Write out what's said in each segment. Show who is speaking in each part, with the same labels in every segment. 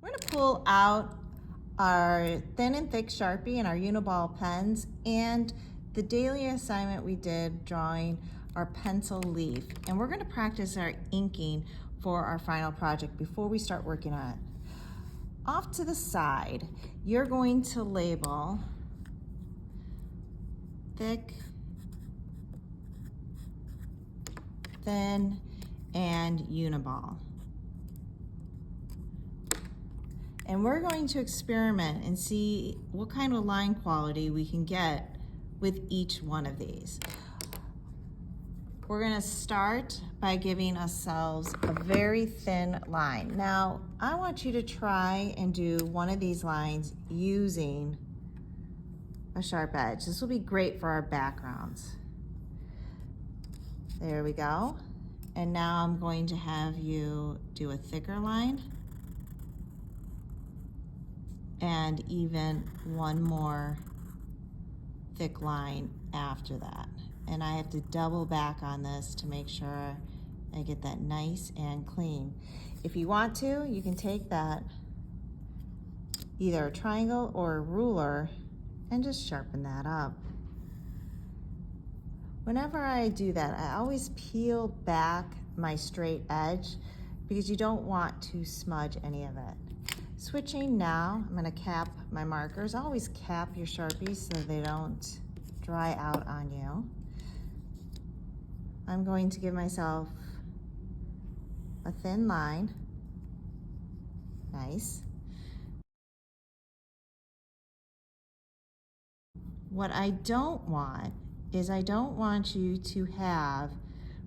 Speaker 1: We're going to pull out our thin and thick Sharpie and our Uniball pens and the daily assignment we did drawing our pencil leaf. And we're going to practice our inking for our final project before we start working on it. Off to the side, you're going to label thick, thin, and Uniball. And we're going to experiment and see what kind of line quality we can get with each one of these. We're going to start by giving ourselves a very thin line. Now, I want you to try and do one of these lines using a sharp edge. This will be great for our backgrounds. There we go. And now I'm going to have you do a thicker line and even one more thick line after that. And I have to double back on this to make sure I get that nice and clean. If you want to, you can take that, either a triangle or a ruler, and just sharpen that up. Whenever I do that, I always peel back my straight edge because you don't want to smudge any of it. Switching now, I'm going to cap my markers. Always cap your Sharpies so they don't dry out on you. I'm going to give myself a thin line. Nice. What I don't want is I don't want you to have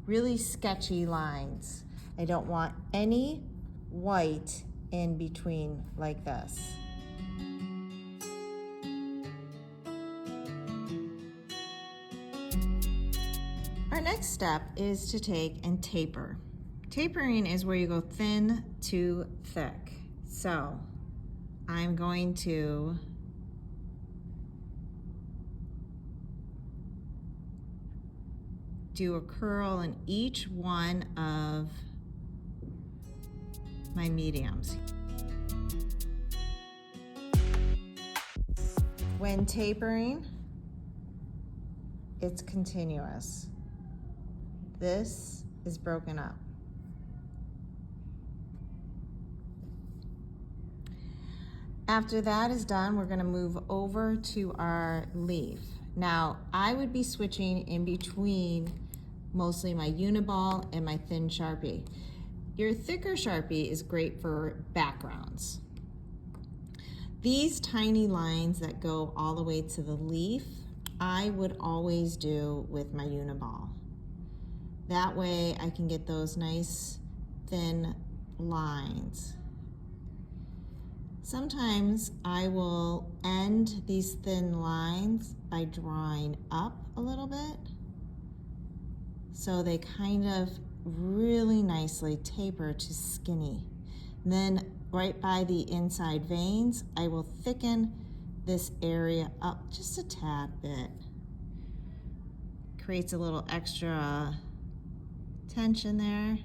Speaker 1: really sketchy lines. I don't want any white in between like this. Our next step is to take and taper. Tapering is where you go thin to thick. So I'm going to do a curl in each one of my mediums. When tapering, it's continuous. This is broken up. After that is done, we're going to move over to our leaf. Now, I would be switching in between mostly my Uniball and my thin Sharpie. Your thicker Sharpie is great for backgrounds. These tiny lines that go all the way to the leaf, I would always do with my Uniball. That way I can get those nice thin lines. Sometimes I will end these thin lines by drawing up a little bit so they kind of really nicely taper to skinny. And then right by the inside veins, I will thicken this area up just a tad bit. Creates a little extra tension there.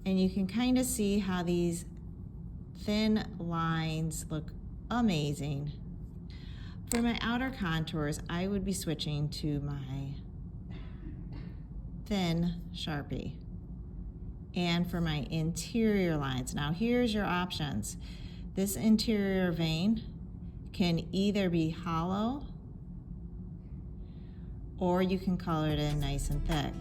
Speaker 1: And you can kind of see how these thin lines look amazing. For my outer contours, I would be switching to my thin Sharpie. And for my interior lines, now here's your options. This interior vein can either be hollow or you can color it in nice and thick.